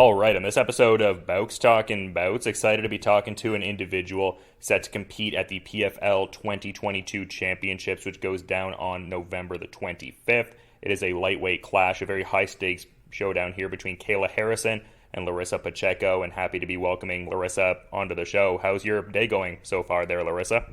All right, on this episode of Bowks Talking Bouts, excited to be talking to an individual set to compete at the PFL 2022 Championships, which goes down on November the 25th. It is a lightweight clash, a very high-stakes showdown here between Kayla Harrison and Larissa Pacheco, and happy to be welcoming Larissa onto the show. How's your day going so far there, Larissa?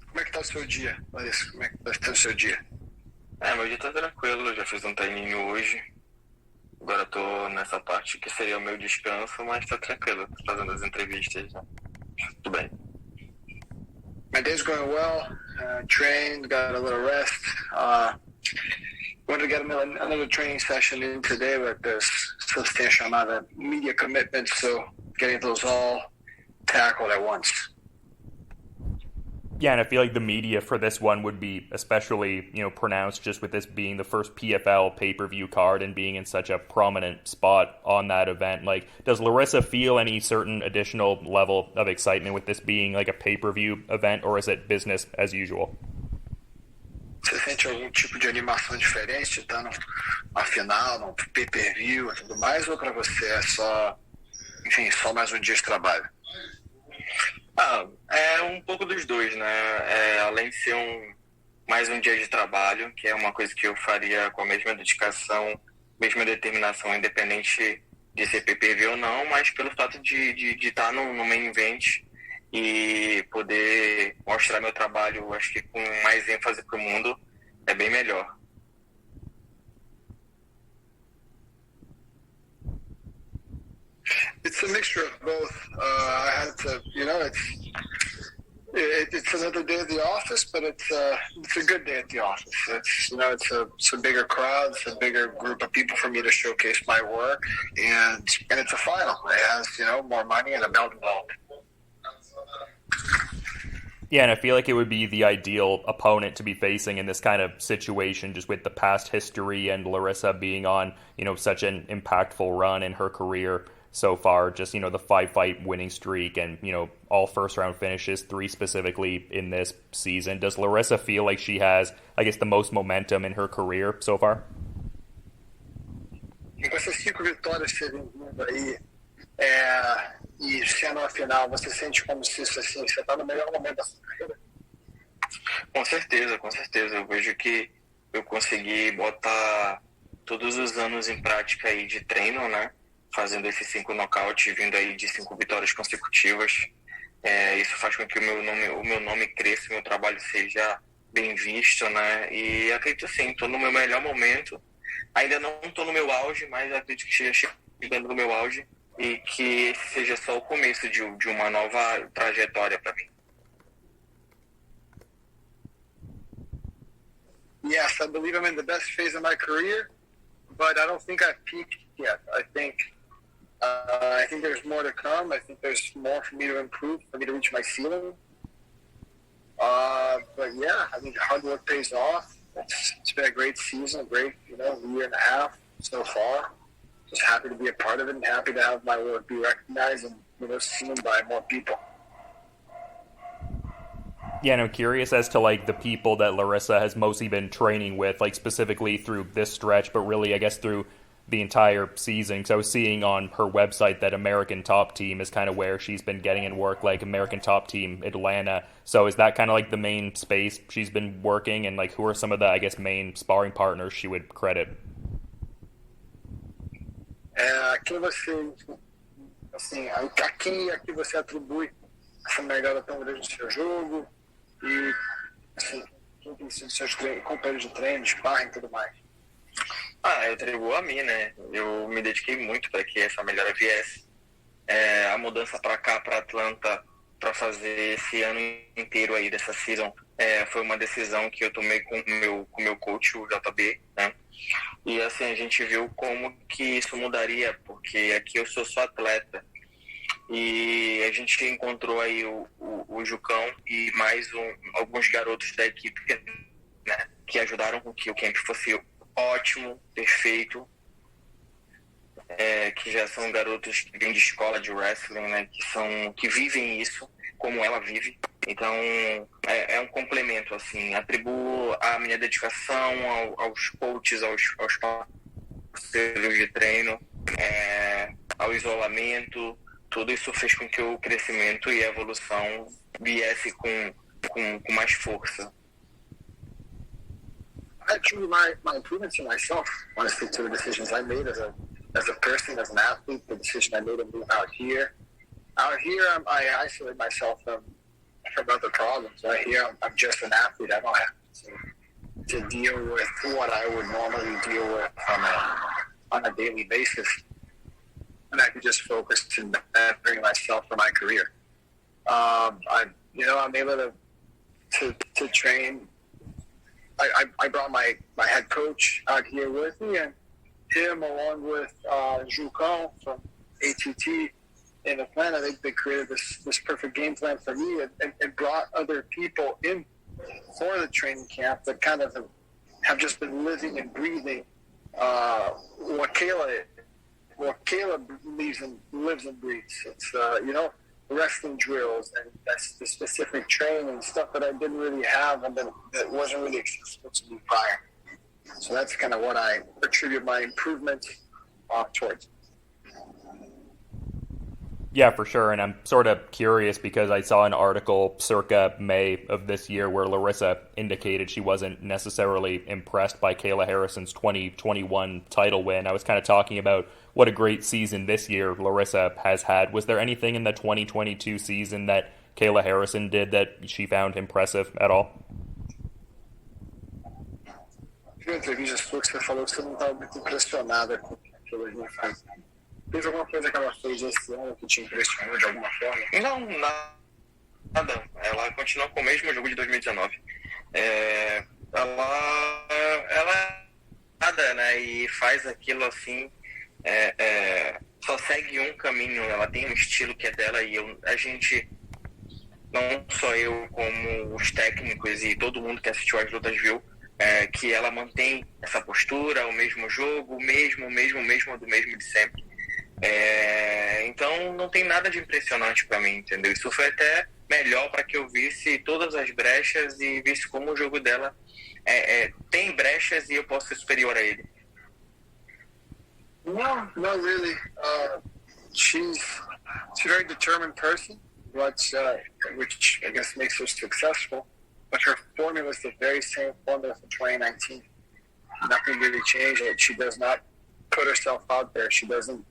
Como é que tá o seu dia, Larissa? Como é que tá o seu dia? Meu dia tá tranquilo, já fiz um treininho hoje. Agora tô nessa parte que seria o meu descanso, mas tá tranquilo, tô fazendo as entrevistas, né? Tudo bem. My day's going well. Trained, got a little rest. Wanted to get another training session in today, but there's substantial amount of media commitments, so getting those all tackled at once. Yeah, and I feel like the media for this one would be especially, pronounced just with this being the first PFL pay-per-view card and being in such a prominent spot on that event. Like, does Larissa feel any certain additional level of excitement with this being like a pay-per-view event, or is it business as usual? Você sente algum tipo de animação diferente de estar numa final, num pay-per-view e tudo mais, ou para você é só, enfim, só mais um dia de trabalho? É um pouco dos dois, né? Além de ser mais um dia de trabalho, que é uma coisa que eu faria com a mesma dedicação, mesma determinação, independente de ser PPV ou não, mas pelo fato de estar no main event e poder mostrar meu trabalho, acho que com mais ênfase para o mundo, é bem melhor. It's a mixture of both. I had to, it's another day at the office, but it's a good day at the office. It's a bigger crowd, it's a bigger group of people for me to showcase my work, and it's a final. It has more money and a belt involved. Yeah, and I feel like it would be the ideal opponent to be facing in this kind of situation, just with the past history and Larissa being on, such an impactful run in her career so far. Just, the 5-fight winning streak and, all first-round finishes, 3 specifically in this season. Does Larissa feel like she has, I guess, the most momentum in her career so far? Com essas 5 vitórias que você vem vindo aí, e sendo a final, você sente como se isso, assim, você está no melhor momento da sua carreira? Com certeza. Eu vejo que eu consegui botar todos os anos em prática aí de treino, né? Fazendo esses 5 nocautes, vindo aí de 5 vitórias consecutivas. Isso faz com que o meu nome cresça, o meu trabalho seja bem visto, né? E acredito sim, estou no meu melhor momento. Ainda não estou no meu auge, mas acredito que esteja chegando no meu auge e que esse seja só o começo de uma nova trajetória para mim. Yes, I believe I'm in the best phase of my career, but I don't think I've peaked yet. I think there's more to come. I think there's more for me to improve, for me to reach my ceiling. But yeah, I think hard work pays off. It's been a great season, a great, year and a half so far. Just happy to be a part of it and happy to have my work be recognized and, seen by more people. Yeah, and I'm curious as to, like, the people that Larissa has mostly been training with, like, specifically through this stretch, but really, I guess, through the entire season. Because I was seeing on her website that American Top Team is kind of where she's been getting in work, like American Top Team Atlanta. So is that kind of like the main space she's been working? And, like, who are some of the, I guess, main sparring partners she would credit? Quem você, assim, a quem é que você atribui essa melhora tão grande no seu jogo e, assim, quem tem sido seus companheiros de treino, sparring e tudo mais? Eu atribuo a mim, né? Eu me dediquei muito para que essa melhora viesse. A mudança para cá, para Atlanta, para fazer esse ano inteiro aí dessa season, foi uma decisão que eu tomei com o meu coach, o JB, né? E assim, a gente viu como que isso mudaria, porque aqui eu sou só atleta. E a gente encontrou aí o Jucão e mais alguns garotos da equipe, né, que ajudaram com que o camp fosse ótimo, perfeito. Que já são garotos que vêm de escola de wrestling, né, que vivem isso como ela vive. Então é um complemento, assim. Atribuo a minha dedicação aos coaches, aos parceiros de treino, isolamento, tudo isso fez com que o crescimento e a evolução viesse com mais força. I attribute my improvements to myself, honestly, to the decisions I made as a person, as an athlete, the decision I made to move out here. Out here, I isolate myself from other problems. Out here, I'm just an athlete. I don't have to deal with what I would normally deal with on a daily basis. And I could just focus on bettering myself for my career. I'm able to train. I brought my head coach out here with me, and him along with Jucão from ATT in Atlanta, they created this perfect game plan for me and brought other people in for the training camp that kind of have just been living and breathing what Kayla lives and breathes. It's wrestling drills and that's the specific training and stuff that I didn't really have and that wasn't really accessible to me prior. So that's kind of what I attribute my improvement towards. Yeah, for sure. And I'm sort of curious because I saw an article circa May of this year where Larissa indicated she wasn't necessarily impressed by Kayla Harrison's 2021 title win. I was kind of talking about what a great season this year Larissa has had. Was there anything in the 2022 season that Kayla Harrison did that she found impressive at all? Na entrevista sua que você falou que você não estava muito impressionada com aquilo que ela faz. Teve alguma coisa que ela fez esse ano que te impressionou de alguma forma? Não, nada. Ela continua com o mesmo jogo de 2019. Ela nada, né? E faz aquilo assim. Só segue um caminho. Ela tem um estilo que é dela e a gente, não só eu, como os técnicos e todo mundo que assistiu às lutas viu, que ela mantém essa postura, o mesmo jogo, o mesmo do mesmo de sempre. Então não tem nada de impressionante para mim, entendeu? Isso foi até melhor para que eu visse todas as brechas e visse como o jogo dela tem brechas e eu posso ser superior a ele. No, not really. She's a very determined person, which I guess makes her successful. But her formula is the very same formula from 2019. Nothing really changed. She does not put herself out there. She doesn't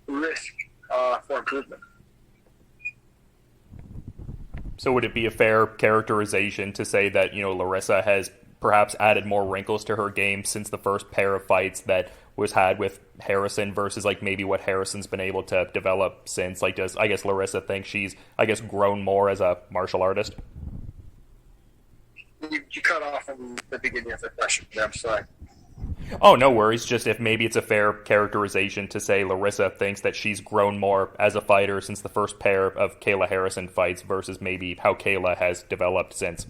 risk for improvement. So would it be a fair characterization to say that, Larissa has perhaps added more wrinkles to her game since the first pair of fights that was had with Harrison versus maybe what Harrison's been able to develop since? Does Larissa think she's grown more as a martial artist? You cut off in the beginning of the question. I'm sorry. Oh, no worries. Just if maybe it's a fair characterization to say Larissa thinks that she's grown more as a fighter since the first pair of Kayla Harrison fights versus maybe how Kayla has developed since.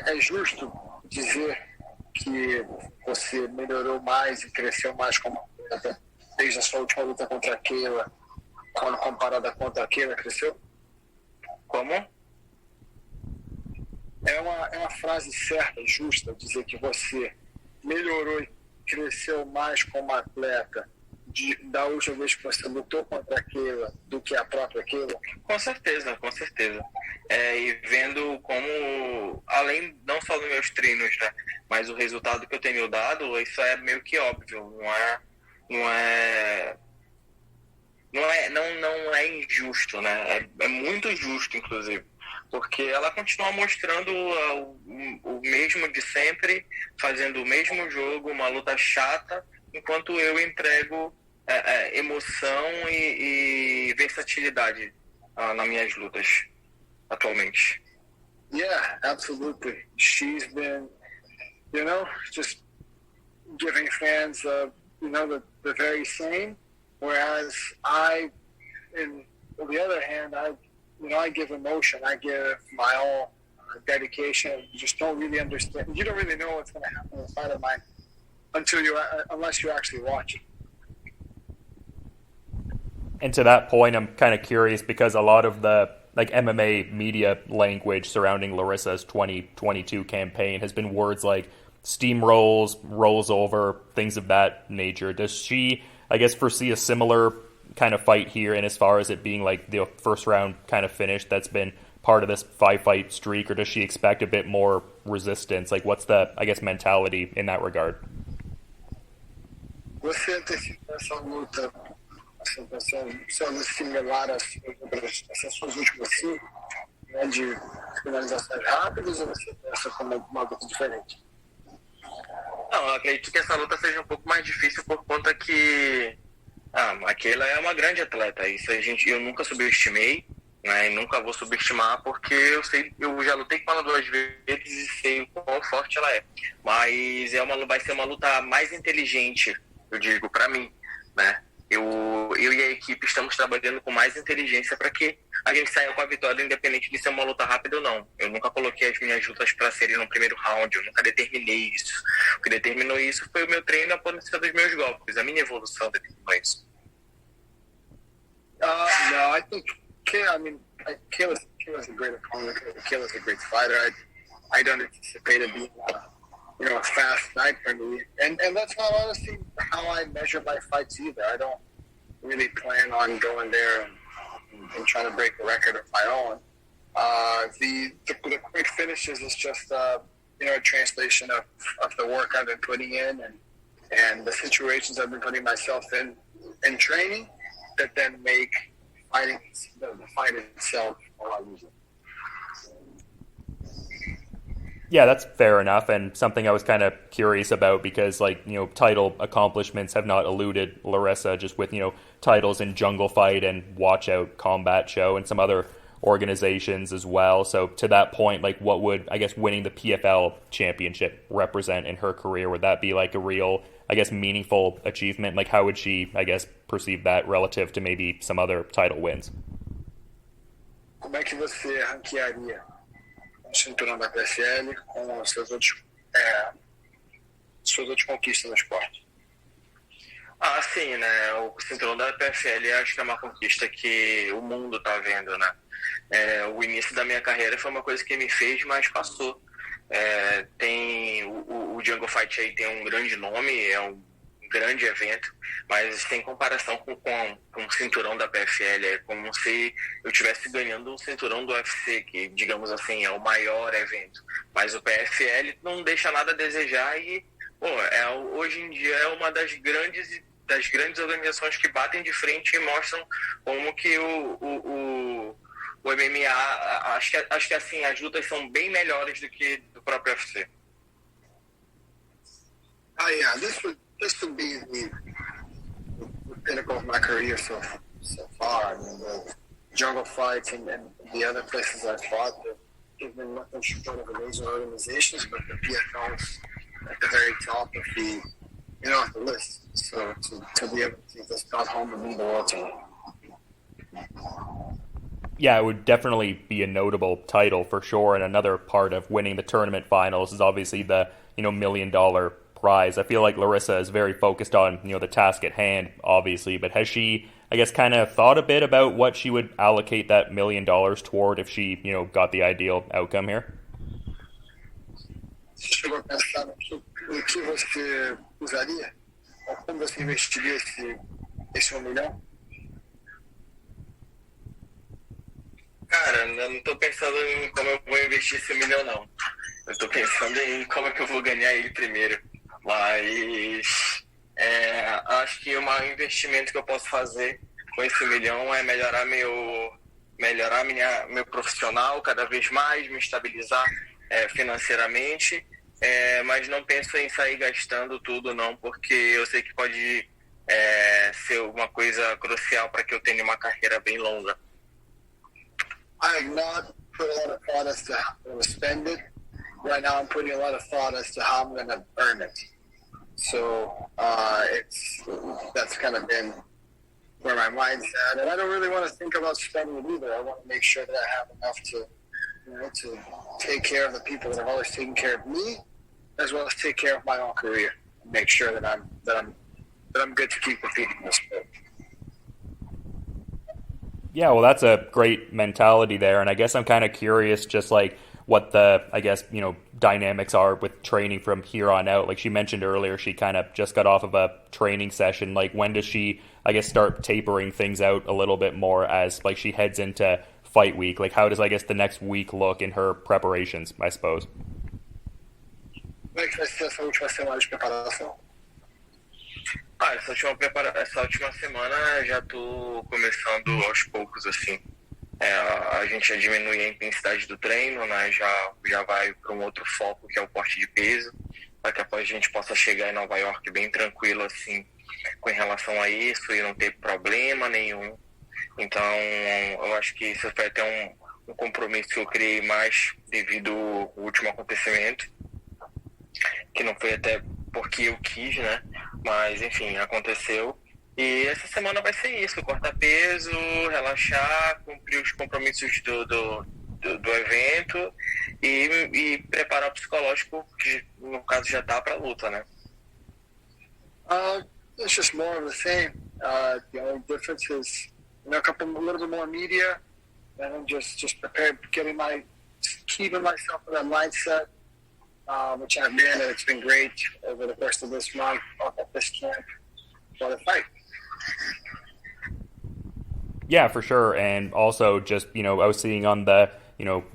É justo dizer que você melhorou mais e cresceu mais como atleta desde a sua última luta contra a Kayla, quando comparada contra a Kayla, cresceu? Como? É uma frase certa e justa dizer que você melhorou e cresceu mais como atleta da última vez que você lutou contra a Kayla do que a própria Kayla? Com certeza. E vendo como, além não só dos meus treinos, né, mas o resultado que eu tenho dado, isso é meio que óbvio, não é injusto, né? É muito justo, inclusive, porque ela continua mostrando o mesmo de sempre, fazendo o mesmo jogo, uma luta chata, enquanto eu entrego emoção e versatilidade nas minhas lutas atualmente. Yeah, absolutely. She's been, just giving fans, the very same. Whereas I, on the other hand, I give emotion. I give my all dedication. You just don't really understand. You don't really know what's going to happen inside of mine unless you actually watch it. And to that point, I'm kind of curious because a lot of the MMA media language surrounding Larissa's 2022 campaign has been words like steamrolls, rolls over, things of that nature. Does she, I guess, foresee a similar kind of fight here, and as far as it being like the first round kind of finish that's been part of this 5-fight streak, or does she expect a bit more resistance? Like, what's the, I guess, mentality in that regard? Você antecipa essa luta, são similares essas suas últimas 5, né, de finalizações rápidas, ou você pensa como uma luta diferente? Não, eu acredito que essa luta seja um pouco mais difícil por conta que a Kayla é uma grande atleta. Isso eu nunca subestimei, né, e nunca vou subestimar, porque eu já lutei com ela 2 vezes e sei o quão forte ela é. Mas vai ser uma luta mais inteligente, eu digo, para mim, né? Eu e a equipe estamos trabalhando com mais inteligência para que a gente saia com a vitória, independente de ser uma luta rápida ou não. Eu nunca coloquei as minhas lutas para serem no primeiro round, eu nunca determinei isso. O que determinou isso foi o meu treino e a potência dos meus golpes. A minha evolução determinou isso. No, I think Kayla's a great opponent. Kayla's a great fighter. I don't anticipate it being a fast night for me. And that's not honestly how I measure my fights either. I don't really plan on going there and trying to break the record of my own. The quick finishes is just a translation of the work I've been putting in and the situations I've been putting myself in training that then make the fight itself a lot easier. Yeah, that's fair enough, and something I was kind of curious about because, title accomplishments have not eluded Larissa, just with, titles in Jungle Fight and Watch Out Combat Show and some other organizations as well. So to that point, what would, I guess, winning the PFL Championship represent in her career? Would that be a real, I guess, meaningful achievement? How would she, I guess, perceive that relative to maybe some other title wins? Como é que você ranquearia o cinturão da PFL com as suas outras conquistas no esporte? Sim, né? O cinturão da PFL acho que é uma conquista que o mundo tá vendo, né? O início da minha carreira foi uma coisa que me fez, mas passou. Tem o Jungle Fight aí tem um grande nome, é um grande evento, mas tem comparação com o cinturão da PFL. É como se eu estivesse ganhando um cinturão do UFC, que, digamos assim, é o maior evento. Mas o PFL não deixa nada a desejar e, hoje em dia é uma das grandes organizações que batem de frente e mostram como que o MMA, acho que assim, as lutas são bem melhores do que do próprio UFC. Yeah, this would be the pinnacle of my career so far. I mean, the Jungle Fights and the other places I've fought, they've been nothing short of amazing organizations, but the PFL is at the very top of the list. So to be able to take this belt home would mean the world to me. Yeah, it would definitely be a notable title for sure. And another part of winning the tournament finals is obviously the $1 million prize. I feel like Larissa is very focused on the task at hand, obviously. But has she, I guess, kind of thought a bit about what she would allocate that $1 million toward if she got the ideal outcome here? Você chegou a pensar no que você usaria? Ou como você investiria esse $1 milhão? Cara, eu não tô pensando em como eu vou investir esse $1 milhão, não. Eu tô pensando em como é que eu vou ganhar ele primeiro. Mas acho que um investimento que eu posso fazer com esse $1 milhão é melhorar meu profissional cada vez mais, me estabilizar financeiramente, mas não penso em sair gastando tudo, não, porque eu sei que pode ser uma coisa crucial para que eu tenha uma carreira bem longa. I have not put a lot of thought as to how I'm going to spend it. Right now, I'm putting a lot of thought as to how I'm going to earn it. So that's kind of been where my mind's at, and I don't really want to think about spending it either. I want to make sure that I have enough to take care of the people that have always taken care of me, as well as take care of my own career. And make sure that I'm good to keep competing in this sport. Yeah, well, that's a great mentality there, and I guess I'm kind of curious, just what the, I guess, dynamics are with training from here on out. Like she mentioned earlier, she kind of just got off of a training session. Like when does she, I guess, start tapering things out a little bit more as like she heads into fight week? Like how does, I guess, the next week look in her preparations, I suppose? Como é que vai ser essa última semana de preparação? Essa última semana já tô começando aos poucos, assim. A gente já diminui a intensidade do treino, né? Já vai para um outro foco, que é o corte de peso, para que a gente possa chegar em Nova York bem tranquilo, assim, com relação a isso e não ter problema nenhum. Então, eu acho que isso foi até um compromisso que eu criei mais devido ao último acontecimento, que não foi até porque eu quis, né? Mas, enfim, aconteceu. E essa semana vai ser isso, cortar peso, relaxar, cumprir os compromissos do evento e preparar o psicológico, que no caso já tá para a luta, né? It's just more of the same. The only difference is, a little bit more media, and I'm just prepared, keeping myself in that mindset, which I've been, and it's been great over the course of this month at this camp for the fight. Yeah, for sure. And also just, I was seeing on the,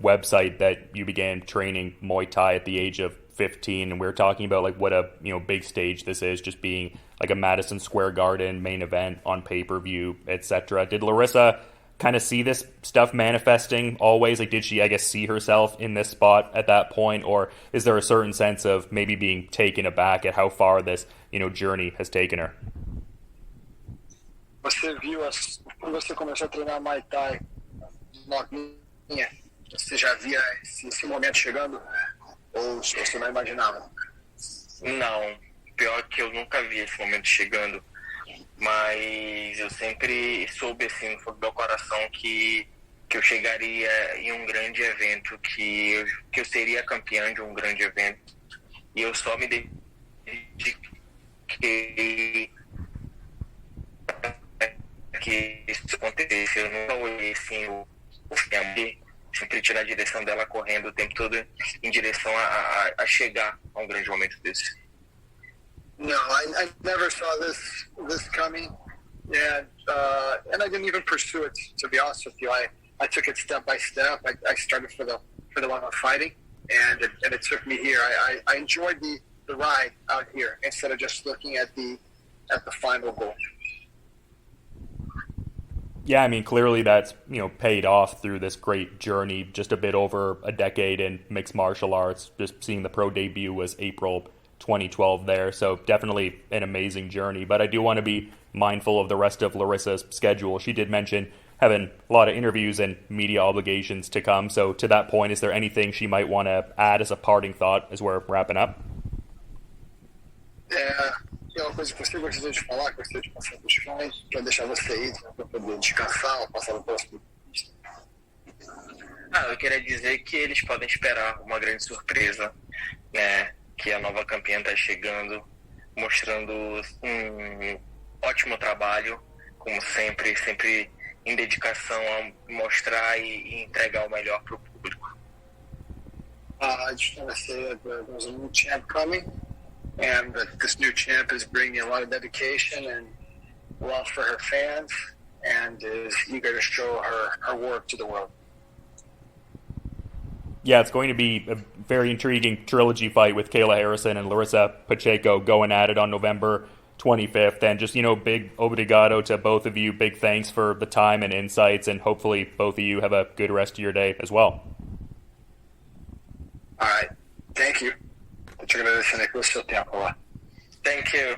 website that you began training Muay Thai at the age of 15, and we were talking about like what a, big stage this is, just being like a Madison Square Garden main event on pay-per-view, etc. Did Larissa kind of see this stuff manifesting always? Like, did she, I guess, see herself in this spot at that point, or is there a certain sense of maybe being taken aback at how far this, journey has taken her? Você viu, quando você começou a treinar Muay Thai novinha, você já via esse momento chegando? Ou você não imaginava? Não, pior que eu nunca vi esse momento chegando. Mas eu sempre soube, assim, no fundo do meu coração, que eu chegaria em um grande evento, que eu seria campeã de um grande evento. E eu só me dediquei que isso acontecesse. Eu nunca olhei assim o filme, sempre tinha a direção dela correndo o tempo todo em direção a chegar a um grande momento desse. No, I never saw this coming, and I didn't even pursue it. To be honest with you, I took it step by step. I started for the one I'm fighting, and it took me here. I enjoyed the ride out here instead of just looking at the final goal. Yeah, I mean, clearly that's, paid off through this great journey, just a bit over a decade in mixed martial arts. Just seeing the pro debut was April 2012 there, so definitely an amazing journey. But I do want to be mindful of the rest of Larissa's schedule. She did mention having a lot of interviews and media obligations to come. So to that point, is there anything she might want to add as a parting thought as we're wrapping up? Tem uma coisa que você gostaria de falar, que você de passar para os fãs, para deixar você ir, para poder descansar ou passar no próximo? Eu queria dizer que eles podem esperar uma grande surpresa, né? Que a nova campeã está chegando, mostrando um ótimo trabalho, como sempre em dedicação a mostrar e entregar o melhor para o público. I just want to say that there's a new champ coming, and that this new champ is bringing a lot of dedication and love for her fans, and is eager to show her work to the world. Yeah, it's going to be a very intriguing trilogy fight with Kayla Harrison and Larissa Pacheco going at it on November 25th. And just, big obrigado to both of you. Big thanks for the time and insights, and hopefully both of you have a good rest of your day as well. All right. Thank you. Te agradecendo aqui o seu tempo lá. Thank you.